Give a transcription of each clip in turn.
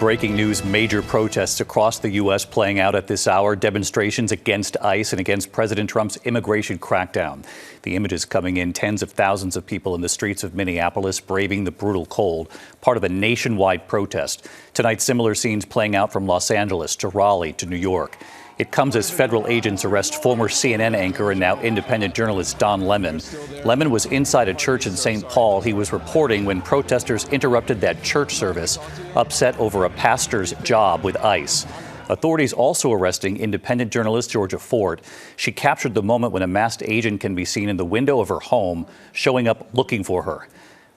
Breaking news, major protests across the U.S. playing out at this hour. Demonstrations against ICE and against President Trump's immigration crackdown. The images coming in, tens of thousands of people in the streets of Minneapolis braving the brutal cold, part of a nationwide protest. Tonight, similar scenes playing out from Los Angeles to Raleigh to New York. It comes as federal agents arrest former CNN anchor and now independent journalist Don Lemon. Lemon was inside a church in St. Paul. He was reporting when protesters interrupted that church service, upset over a pastor's job with ICE. Authorities also arresting independent journalist Georgia Fort. She captured the moment when a masked agent can be seen in the window of her home, showing up looking for her.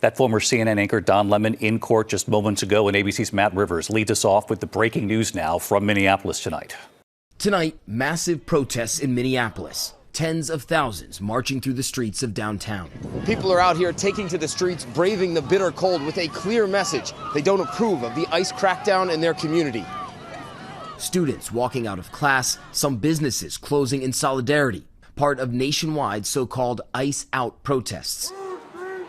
That former CNN anchor Don Lemon in court just moments ago, and ABC's Matt Rivers leads us off with the breaking news now from Minneapolis tonight. Tonight, massive protests in Minneapolis. Tens of thousands marching through the streets of downtown. People are out here taking to the streets, braving the bitter cold with a clear message. They don't approve of the ICE crackdown in their community. Students walking out of class, some businesses closing in solidarity, part of nationwide so-called ICE out protests.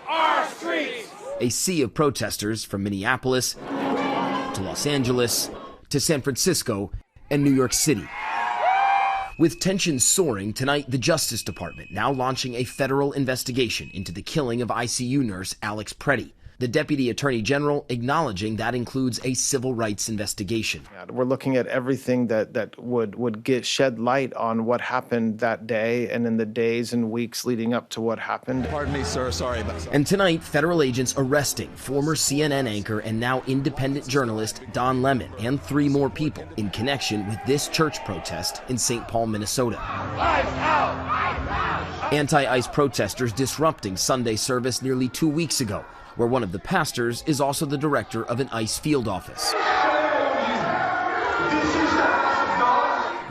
Our streets! A sea of protesters from Minneapolis to Los Angeles to San Francisco and New York City. With tensions soaring, tonight the Justice Department now launching a federal investigation into the killing of ICU nurse Alex Preddy. The Deputy Attorney General acknowledging that includes a civil rights investigation. We're looking at everything that would shed light on what happened that day and in the days and weeks leading up to what happened. Pardon me, sir. Sorry about that. And tonight, federal agents arresting former CNN anchor and now independent journalist Don Lemon and 3 more people in connection with this church protest in St. Paul, Minnesota. ICE out! ICE out! Anti-ICE protesters disrupting Sunday service nearly 2 weeks ago, where one of the pastors is also the director of an ICE field office.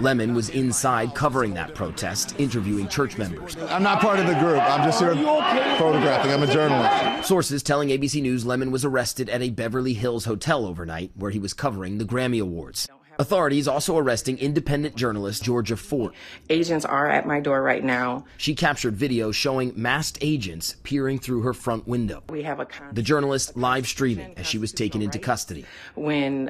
Lemon was inside covering that protest, interviewing church members. I'm not part of the group. I'm just here photographing. I'm a journalist. Sources telling ABC News Lemon was arrested at a Beverly Hills hotel overnight where he was covering the Grammy Awards. Authorities also arresting independent journalist Georgia Fort. Agents are at my door right now. She captured video showing masked agents peering through her front window. We have the journalist live streaming as she was taken into custody. When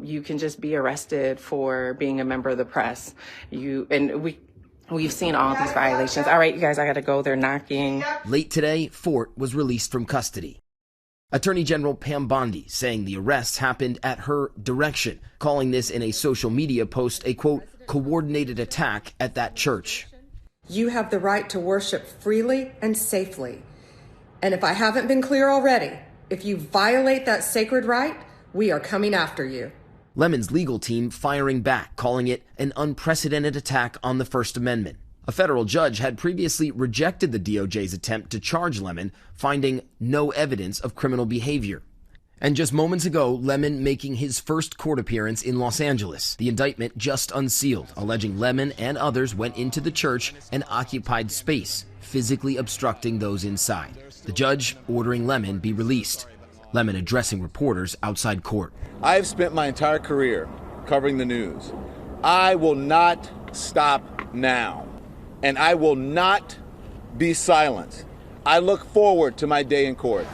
you can just be arrested for being a member of the press, we've seen all these violations. All right, you guys, I got to go. They're knocking. Late today, Fort was released from custody. Attorney General Pam Bondi saying the arrests happened at her direction, calling this in a social media post a, quote, coordinated attack at that church. You have the right to worship freely and safely. And if I haven't been clear already, if you violate that sacred right, we are coming after you. Lemon's legal team firing back, calling it an unprecedented attack on the First Amendment. A federal judge had previously rejected the DOJ's attempt to charge Lemon, finding no evidence of criminal behavior. And just moments ago, Lemon making his first court appearance in Los Angeles. The indictment just unsealed, alleging Lemon and others went into the church and occupied space, physically obstructing those inside. The judge ordering Lemon be released. Lemon addressing reporters outside court. I have spent my entire career covering the news. I will not stop now. And I will not be silent. I look forward to my day in court.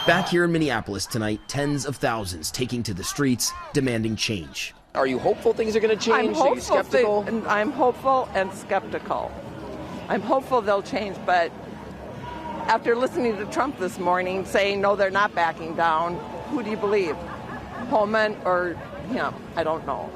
Back here in Minneapolis tonight, tens of thousands taking to the streets, demanding change. Are you hopeful things are going to change? Are you skeptical? I'm hopeful and skeptical. I'm hopeful they'll change, but after listening to Trump this morning saying, no, they're not backing down, who do you believe? Pullman or him? I don't know.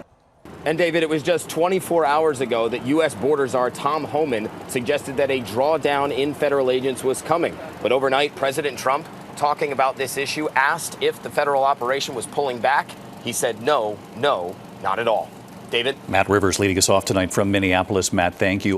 And David, it was just 24 hours ago that U.S. Border Czar Tom Homan suggested that a drawdown in federal agents was coming. But overnight, President Trump, talking about this issue, asked if the federal operation was pulling back. He said no, not at all. David? Matt Rivers leading us off tonight from Minneapolis. Matt, thank you.